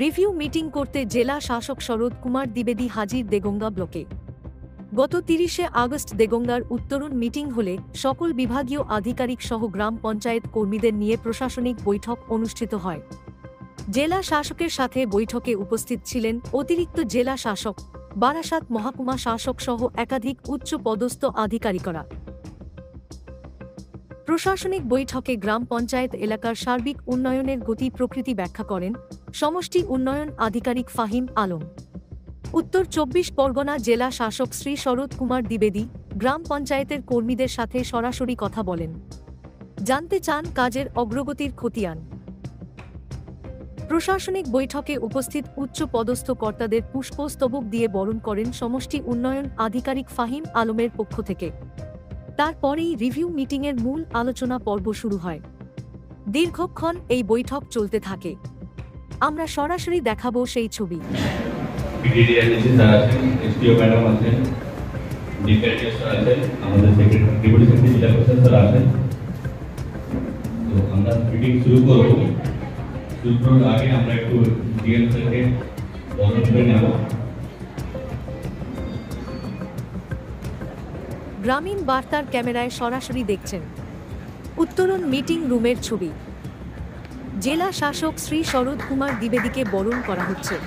Review meeting করতে জেলা শাসক শরৎ কুমার দ্বিবেদী হাজির দেগঙ্গা ব্লকে। গত ৩০শে আগস্ট দেগঙ্গার উত্তরণ মিটিং হলে সকল বিভাগীয় আধিকারিক সহ গ্রাম পঞ্চায়েত কর্মীদের নিয়ে প্রশাসনিক বৈঠক অনুষ্ঠিত হয়। জেলা শাসকের সাথে বৈঠকে উপস্থিত ছিলেন অতিরিক্ত জেলা শাসক, বারাসাত মহকুমা শাসক সহ একাধিক উচ্চ পদস্থ আধিকারিকরা। প্রশাসনিক বৈঠকে গ্রাম পঞ্চায়েত এলাকার সার্বিক উন্নয়নের গতি প্রকৃতি ব্যাখ্যা করেন সমষ্টি উন্নয়ন আধিকারিক ফাহিম আলম। উত্তর ২৪ পরগনা জেলা শাসক শ্রী শরৎ কুমার দ্বিবেদী গ্রাম পঞ্চায়েতের কর্মীদের সাথে সরাসরি কথা বলেন, জানতে চান কাজের অগ্রগতির খতিয়ান। প্রশাসনিক বৈঠকে উপস্থিত উচ্চ পদস্থ কর্তাদের পুষ্পস্তবক দিয়ে বরণ করেন সমষ্টি উন্নয়ন আধিকারিক ফাহিম আলমের পক্ষ থেকে। তারপরেই রিভিউ মিটিংয়ের মূল আলোচনা পর্ব শুরু হয়। দীর্ঘক্ষণ এই বৈঠক চলতে থাকে। আমরা সরাসরি দেখাবো সেই ছবি। গ্রামীণ বার্তার ক্যামেরায় সরাসরি দেখছেন উত্তরণ মিটিং রুমের ছবি। জেলা শাসক শ্রী শরৎ কুমার দ্বিবেদীকে বরণ করা হচ্ছে।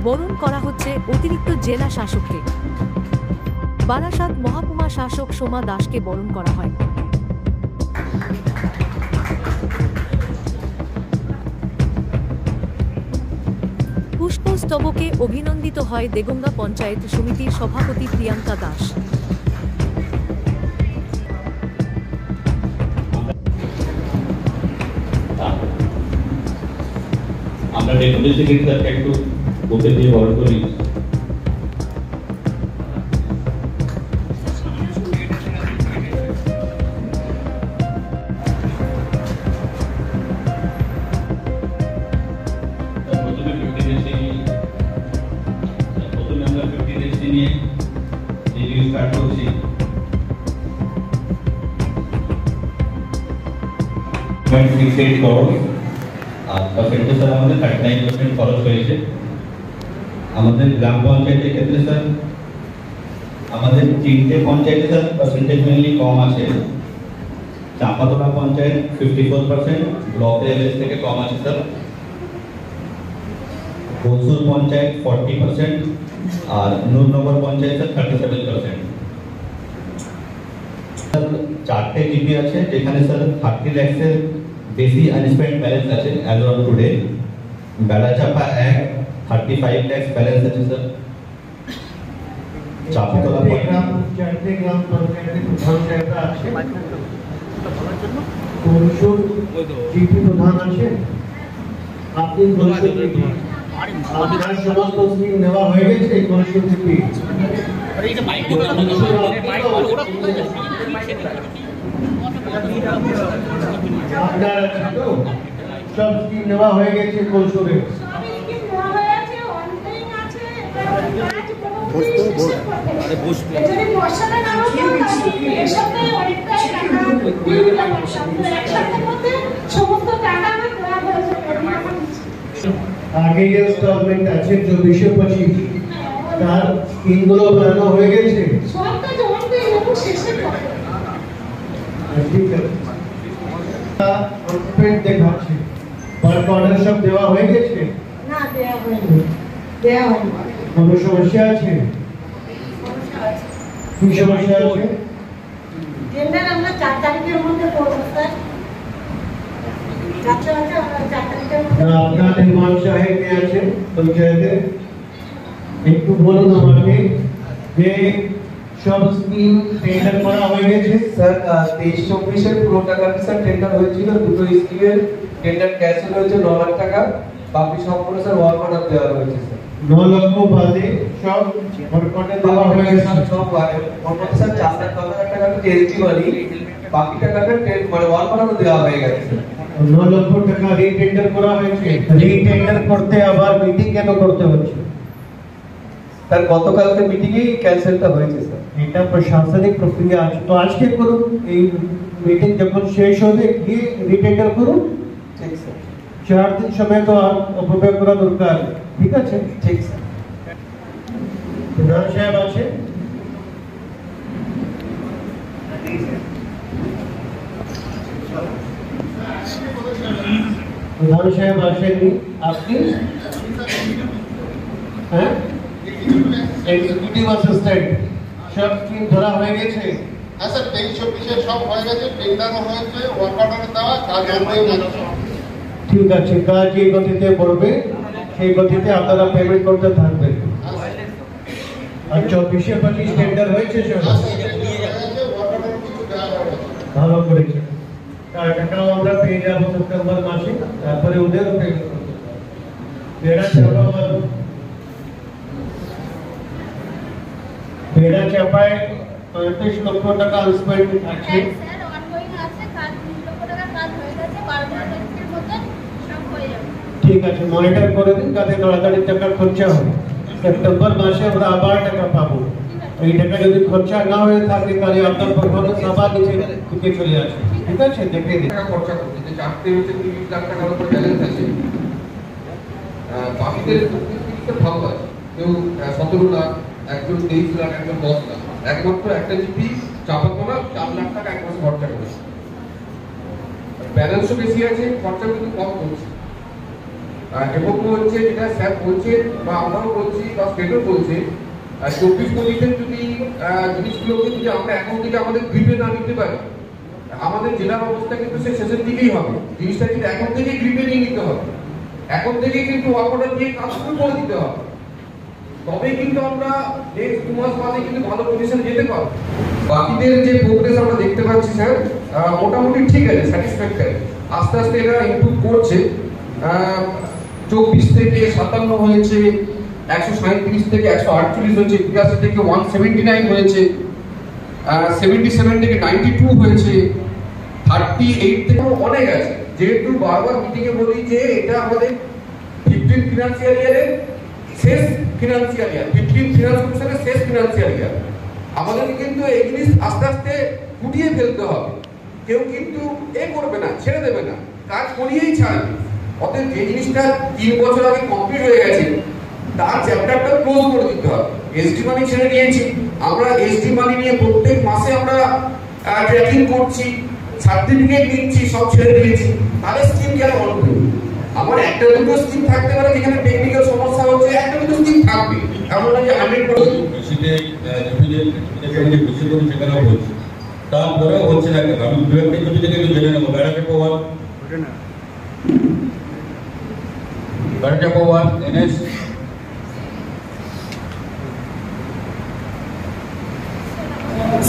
বরণ করা হচ্ছে অতিরিক্ত জেলা শাসককে। বারাসাত মহকুমা শাসক সোমা দাসকে বরণ করা হয়। পুষ্পস্তবকে অভিনন্দিত হয় দেগঙ্গা পঞ্চায়েত সমিতির সভাপতি প্রিয়াঙ্কা দাস। আমরা ডেপুটি সেক্রেটারিকে একটু বুকে দিয়ে বরণ করি। আমাদের গ্রাম পঞ্চায়েতের ক্ষেত্রে স্যার আমাদের 3টে পঞ্চায়েতে স্যার পার্সেন্টেজ মেনলি কম আছে। চাঁপাতলা পঞ্চায়েত 54%, ব্লক লেভেল থেকে কম আছে স্যার। বসুর পঞ্চায়েত 40% আর নূরনগর পঞ্চায়েত স্যার 37%। স্যার 4টে জিপি আছে যেখানে স্যার 30 লাখের বেশি আনস্পেন্ড ব্যালেন্স আছে as on today. Belachapa 35 lakh balance আছে স্যার। চাঁপাতলা চারটে গ্রাম পঞ্চায়েতের প্রধান আছে, কৌশল জিপি প্রধান আছে। আপনি আপনার সমস্ত স্কিম নেওয়া হয়ে গেছে কৌশল জিপি। আপনার সব স্কিম নেওয়া হয়ে গেছে কৌশলে। আগে যে ইনস্টলমেন্ট আছে 24-25 তার স্কিমগুলো বানানো হয়ে গেছে। ঠিক আছে, দেখাচ্ছি ওয়ার্ক অর্ডার সব দেওয়া হয়ে গেছে না? দেওয়া হয়নি। কোনো সমস্যা আছে? কি সমস্যা আছে? টেন্ডার আমরা 4 তারিখের মধ্যে করব স্যার। আপনার নির্মাণ সাহেব কে আছে পঞ্চায়েতে একটু বলুন আমাকে যে সব স্কিম টেন্ডার করা হয়ে গেছে? স্যার 23-24 পুরো টাকাটা স্যার টেন্ডার হয়েছিল। দুটো স্কিমের টেন্ডার ক্যান্সেল হয়েছে 9 লাখ টাকা। বাকি সম্পূর্ণ স্যার ওয়ার্ক অর্ডার দেওয়া হয়েছে স্যার। 9 লক্ষ বাদে সব বরকটে দেওয়া হয়ে গেছে। সব ওর মধ্যে স্যার 4 লাখ 10 হাজার টাকা হচ্ছে এসটি মানি, বাকি টাকাটা মানে ওয়াল বানানো দেওয়া হয়ে গেছে। 9 লক্ষ টাকা রিটেন্ডার করা হয়েছে। রিটেন্ডার করতে আবার মিটিং কেন করতে হচ্ছে? স্যার গতকালকে মিটিংয়েই ক্যান্সেলটা হয়েছে স্যার। এটা প্রশাসনিক প্রক্রিয়া আছে, তো আজকে করুন। এই মিটিং যখন শেষ হবে গিয়ে রিটেন্ডার করুন। ঠিক স্যার। 4 দিন সময় তো আর অপব্যয় করা দরকার। ঠিক আছে? ঠিক স্যার। প্রধান সাহেব আছে? প্রধান সাহেব আসেননি, আপনি? হ্যাঁ, এক্সিকিউটিভ অ্যাসিস্ট্যান্ট সব স্কিম ধরা হয়ে গেছে? হ্যাঁ স্যার, 23-24 সব হয়ে গেছে, টেন্ডারও হয়েছে, ওয়ার্ক অর্ডার দেওয়া, কাজ হয়ে যাচ্ছে। ঠিক আছে, কাজ যে গতিতে পড়বে সেই গতিতে আপনারা পেমেন্ট করতে থাকবেন। আর 24-25 টেন্ডার হয়েছে সব? ভালো করেছে। টাকাও আমরা পেয়ে যাবো সেপ্টেম্বর মাসে, তারপরে ওদেরও পেমেন্ট করতে হবে। বেড়া চাপায় 35 লক্ষ টাকা স্পেন্ড আছে। ঠিক আছে, মনিটর করে দিন যাতে তাড়াতাড়ি টাকা খরচা হয়। সেপ্টেম্বর মাসে আমরা আবার টাকা পাবো। এই টাকা যদি খরচা না হয়ে থাকে তাহলে আপনার পারফরমেন্স আবার নিচে চলে আসে। ঠিক আছে, দেখে দিন। টাকা খরচা করতে যে চারটে হচ্ছে 30 লাখ টাকার উপর ব্যালেন্স আছে, বাকিদের ভালো আছে। কেউ 17 লাখ, একজন 23 লাখ, একজন 10 লাখ। একমাত্র একটা জিপি চাপাতলা 4 লাখ টাকা এক মাস খরচা করেছে। ব্যালেন্সও বেশি আছে, খরচা কিন্তু কম করছে। এবং হচ্ছে যেটা স্যার বলছে বা আমরাও বলছি বা স্টেটও বলছে, 24-25 যদি জিনিসগুলোকে যদি আমরা এখন থেকে আমাদের গ্রিপে না নিতে পারি, আমাদের জেলার অবস্থা কিন্তু সে শেষের দিকেই হবে। জিনিসটা কিন্তু এখন থেকেই গ্রিপে নিয়ে নিতে হবে, এখন থেকেই কিন্তু ওয়ার্ক অর্ডার দিয়ে কাজ শুরু করে দিতে হবে। তবেই কিন্তু আমরা নেক্সট 2 মাস বাদে কিন্তু ভালো পজিশনে যেতে পারবো। বাকিদের যে প্রোগ্রেস আমরা দেখতে পাচ্ছি স্যার, মোটামুটি ঠিক আছে, স্যাটিসফ্যাক্টরি। আস্তে আস্তে এরা ইমপ্রুভ করছে। 24 থেকে 57 হয়েছে, 137 থেকে 148 হয়েছে, 82 থেকে 179 হয়েছে, 77 থেকে 92 হয়েছে, 38 থেকে অনেক আছে। যেহেতু বারবার মিটিংয়ে বলি যে এটা আমাদের 15 ফিনান্সিয়াল ইয়ারের শেষ ফিনান্সিয়াল ইয়ার, 15 ফিনান্স কমিশনের শেষ ফিনান্সিয়াল ইয়ার। আমাদেরকে কিন্তু এই জিনিস আস্তে আস্তে ফুটিয়ে ফেলতে হবে। কেউ কিন্তু করবে না, ছেড়ে দেবে না, কাজ করিয়েই ছাড়বে। অতএব যে জিনিসটা 3 বছর আগে কমপ্লিট হয়ে গেছে তার চ্যাপ্টারটা ক্লোজ করে দিতে হবে। এসডি মানি ছেড়ে দিয়েছি আমরা, এসডি মানি নিয়ে প্রত্যেক মাসে আমরা ট্র্যাকিং করছি, সার্টিফিকেট নিচ্ছি, সব ছেড়ে দিয়েছি। তাহলে স্কিম কেন বন্ধ করবে? আমার একটা দুটো স্কিম থাকতে পারে যেখানে টেকনিক্যাল সমস্যা হচ্ছে, একটা দুটো স্কিম থাকবে, এমন না যে 100% বেশি করে সেখানেও হচ্ছে, তারপরেও হচ্ছে না কেন? আমি দু একটা কিছু থেকে একটু জেনে নেবো। বেড়াটা পাওয়ার এনএস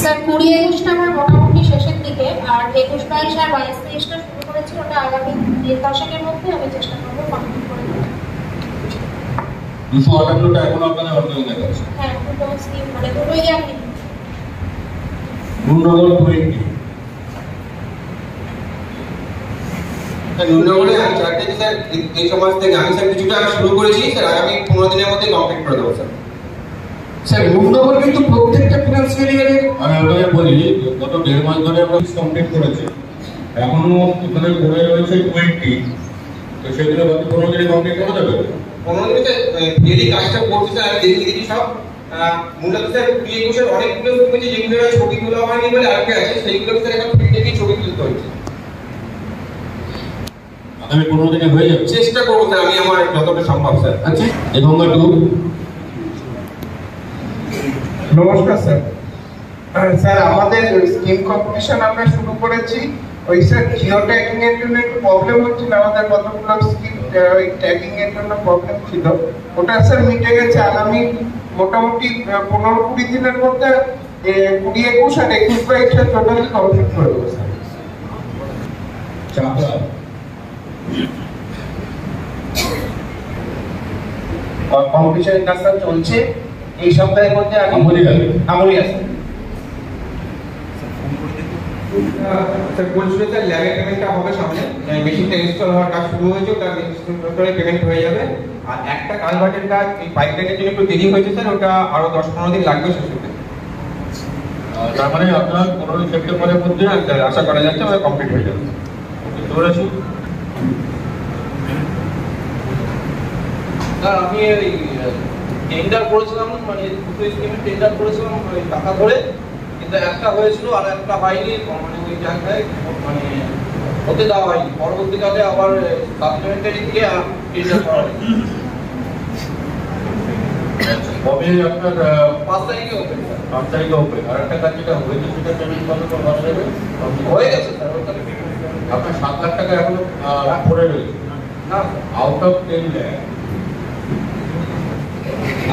স্যার 20-21টা আমার মোটামুটি শেষের দিকে, আর 21-22 আর 22-23টা শুরু করেছি। ওটা আগামী 10-এর মধ্যে আমি চেষ্টা করবো কমপ্লিট করে দিতে। 258টা এখন আপনাদের অর্জন দেখাচ্ছে। হ্যাঁ, দুটো স্কিম মানে দুটোই আমি নুননগর 20 নুননগরে চারটে স্যার এই সমাজ থেকে আমি স্যার কিছুটা শুরু করেছি স্যার, আগামী 15 দিনের মধ্যে কমপ্লিট করে দেবো স্যার। স্যার নুননগর কিন্তু প্রত্যেকটা ফিনান্সিয়াল ইয়ারে আমি আপনাকে বলি গত 1.5 মাস ধরে আমরা কমপ্লিট করেছি, এখনো আপনাদের পড়ে রয়েছে 20, তো সেগুলো বাকি 15 দিনে কমপ্লিট করে দেবে। 15 দিনে যে কাজটা করছে স্যার আমি দেখিয়ে দিচ্ছি সব। মূলত স্যার 20-21 অনেকগুলো স্কিম আছে যেগুলো ছবি তোলা হয়নি বলে আটকে আছে, সেইগুলো স্যার এখন ফিল্ড থেকে ছবি তুলতে হচ্ছে। আগামী 15 দিনে হয়ে যাবে, চেষ্টা করবো স্যার আমি আমার যতটা সম্ভব স্যার। আচ্ছা, এবং নমস্কার স্যার। স্যার আমাদের স্কিম কম্পিটিশন আমরা শুরু করেছি। ওই স্যার জিও ট্যাগিং এর জন্য একটু প্রবলেম হচ্ছিল, আমাদের কতগুলো স্কিম ওই ট্যাগিং এর জন্য প্রবলেম ছিল, ওটা স্যার মিটে গেছে। আগামী মোটামুটি 15-20 দিনের মধ্যে 20-21 আর 21-22 টোটালি কমপ্লিট করে দেবো স্যার। কম্পিটিশনের কাজটা চলছে এই সপ্তাহের মধ্যে। আমি আমলিয়া স্যার বলছিল স্যার ল্যাবে পেমেন্টটা হবে সামনে, মেশিনটা ইনস্টল হওয়ার কাজ শুরু হয়েছে, ওটা ইনস্টল পেমেন্ট হয়ে যাবে। আর একটা কালভার্টের কাজ এই পাইপলাইনের জন্য একটু দেরি হয়েছে স্যার, ওটা আরো 10-15 দিন লাগবে শেষ হতে। তার মানে আপনার 15 সেপ্টেম্বরের মধ্যে আশা করা যাচ্ছে ওটা কমপ্লিট হয়ে যাবে। স্যার আমি এই টেন্ডার করেছিলাম, মানে দুটো স্কিমের টেন্ডার করেছিলাম ওই টাকা ধরে, কিন্তু একটা হয়েছিল আর একটা হয়নি, মানে ওই জায়গায় মানে হতে দেওয়া হয়নি। পরবর্তীকালে আবার সাপ্লিমেন্টারি দিয়ে টেন্ডার করা হয়েছে। কবে আপনার 5 তারিখে ওপেন। 5 তারিখে ওপেন। আর একটা কাজ যেটা হয়েছে সেটা পেমেন্ট কত হবে? হয়ে গেছে স্যার, ওটা আপনার 7 লাখ টাকা এখনো পড়ে রয়েছে না আউট অফ 10 লাখ।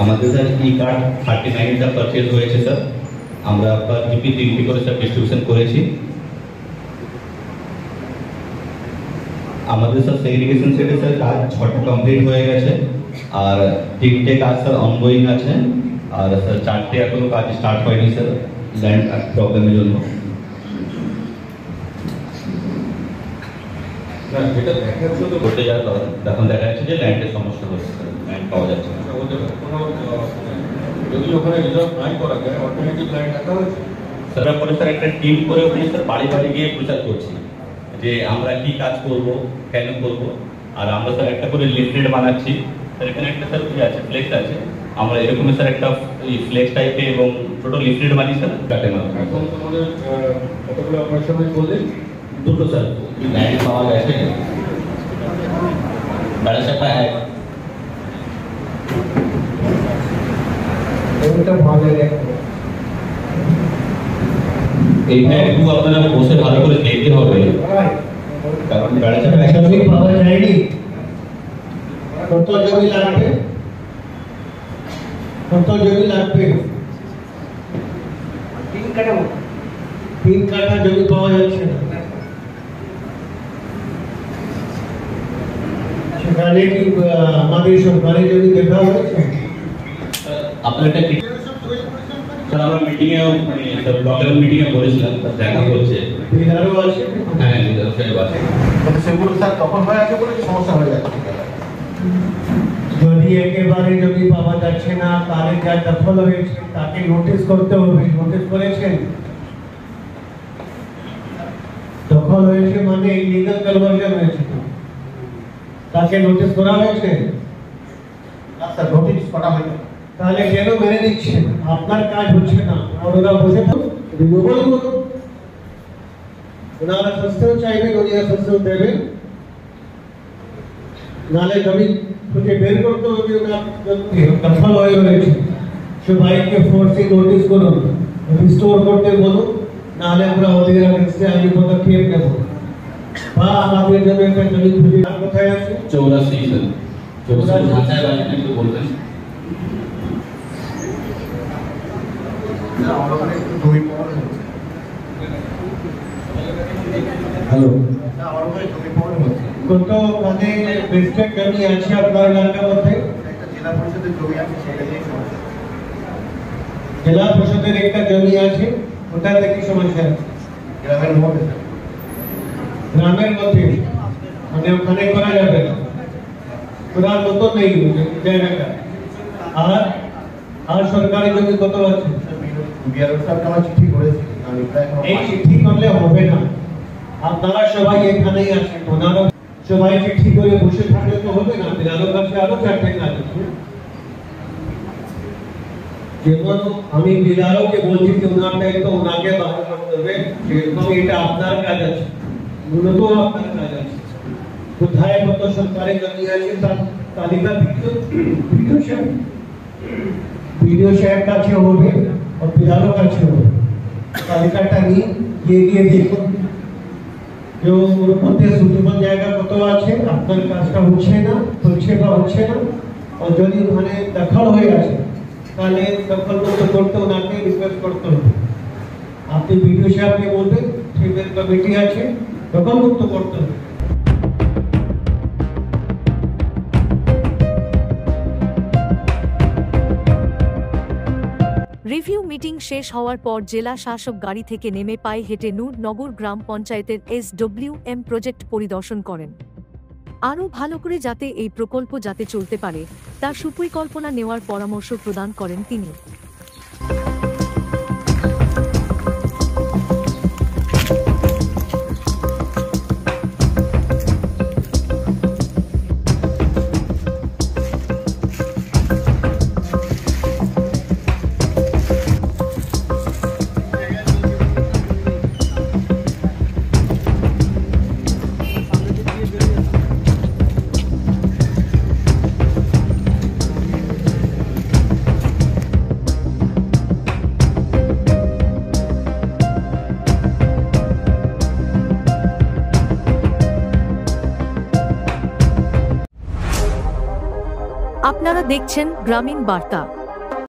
আমাদের স্যার ই কার্ড 39টা পারচেজ হয়েছে স্যার। আমরা পার জিপি 3টি করে স্যার ডিস্ট্রিবিউশন করেছি। আমাদের স্যার সেগ্রিগেশন সেটে স্যার কাজ 6টা কমপ্লিট হয়ে গেছে, আর 3টে কাজ স্যার অনগোয়িং আছে, আর স্যার 4টে এখনো কাজ স্টার্ট হয়নি স্যার ল্যান্ড প্রবলেমের জন্য। না যেটা দেখা যাচ্ছে তো ঘটে যাওয়ার কারণ এখন দেখা যাচ্ছে যে ল্যান্ডের সমস্যা হচ্ছে স্যার, ল্যান্ড পাওয়া যাচ্ছে না। যদি ওখানে রিজার্ভ নাই করা যায় অটোমেটিক লাইন রাখা হয়েছে স্যার। পরে স্যার একটা টিম করে ওখানে স্যার বাড়ি বাড়ি গিয়ে প্রচার করছি যে আমরা কি কাজ করব, কেন করব। আর আমরা স্যার একটা করে লিফলেট বানাচ্ছি স্যার। এখানে একটা স্যার কি আছে, ফ্লেক্স আছে। আমরা এরকম স্যার একটা ফ্লেক্স টাইপে এবং ছোট লিফলেট বানিয়ে স্যার কাটের মাধ্যমে। এখন তোমাদের কতগুলো অপারেশন করলে? 2টো স্যার ল্যান্ড পাওয়া গেছে, বারাসাটা এক। এইটা একটু আপনারা বসে ভালো করে দেখতে হবে, কারণ বারাসাটা একসাথে পাওয়া যায়নি। কত জমি লাগবে? কত জমি লাগবে? 3 কাঠা জমি পাওয়া যাচ্ছে না। সেখানে কি আমাদের সরকারি জমি দেখা হয়েছে? আপনার একটা স্যার আমরা মিটিংয়ে মানে স্যার ব্লকের মিটিংয়ে বলেছিলাম, দেখা হচ্ছে। বিহারও আছে? হ্যাঁ লিডার সাহেব আছে। সেগুলো স্যার তখন হয়ে আছে বলে সমস্যা হয়ে যাচ্ছে। যদি একেবারে যদি পাওয়া যাচ্ছে না তাহলে যা দখল হয়েছে তাকে নোটিশ করতে হবে। নোটিশ করেছেন? দখল হয়েছে মানে ইলিগাল কনভার্জন হয়েছে, তাকে নোটিশ করা হয়েছে? না স্যার, নোটিশ করা হয়নি। তাহলে কেন মেনে নিচ্ছেন? আপনার কাজ হচ্ছে না, ওরা বসে রিমুভাল করুন। ওনারা সস্তেও চাইবেন, ওনারা সস্তেও দেবেন, নাহলে জমি খুঁজে বের করতে হবে। ওনার দখল হয়ে রয়েছে, সবাইকে ফোর্সে নোটিশ করুন, রিস্টোর করতে বলুন, নাহলে আমরা ওদের এগেইনস্টে আমি পদক্ষেপ নেব। বা আমাদের জন্য একটা জমি খুঁজে কোথায় আছে? 84 স্যার। 84 ভাষায় বানিয়ে একটু বলবেন। হ্যালো, কত মানে বেস্টেড জমি আছে আপনার এলাকার মধ্যে? জেলা পরিষদের জমি আছে, সেটা নিয়ে সমস্যা। জেলা পরিষদের একটা জমি আছে, ওটাতে কি সমস্যা? গ্রামের মধ্যে। গ্রামের মধ্যে মানে ওখানে করা যাবে না, করার মতো নেই জায়গাটা। আর সরকারি জমি কত আছে? বিআরও সাহেবকে আমরা চিঠি করেছি, এই চিঠি করলে হবে না। আপনারা সবাই এখানেই আছেন, ওনারা সবাই চিঠি করে বসে থাকলে তো হবে না। বিআরওর কাছে আরো 4টে কাজ আছে। যেমন আমি বিআরওকে বলছি যে ওনার দায়িত্ব ওনাকে বাহার করতে হবে, সেরকম এটা আপনার কাজ আছে, মূলত আপনার কাজ আছে। কোথায় কত সরকারি জমি আছে তার তালিকা ভিডিও সাহেব কাছে হবে, और বিআরও কাছে হবে। তালিকাটা নিয়ে গিয়ে দেখুন যে ওর মধ্যে সুযোগ জায়গা কত আছে, আপনার কাজটা হচ্ছে না, হচ্ছে বা হচ্ছে না। আর যদি ওখানে দখল হয়ে আছে তাহলে দখল করতে ওনাকে রিকোয়েস্ট করতে হবে। আপনি ভিডিও সাহেবকে বলবেন ট্রিবিউনাল কমিটি আছে, দখল মুক্ত করতে হবে। রিভিউ মিটিং শেষ হওয়ার পর জেলা শাসক গাড়ি থেকে নেমে পায়ে হেঁটে নূরনগর গ্রাম পঞ্চায়েতের SWM প্রজেক্ট পরিদর্শন করেন। আরও ভালো করে যাতে এই প্রকল্প যাতে চলতে পারে তার সুপরিকল্পনা নেওয়ার পরামর্শ প্রদান করেন তিনি। আপনারা দেখছেন গ্রামীণ বার্তা।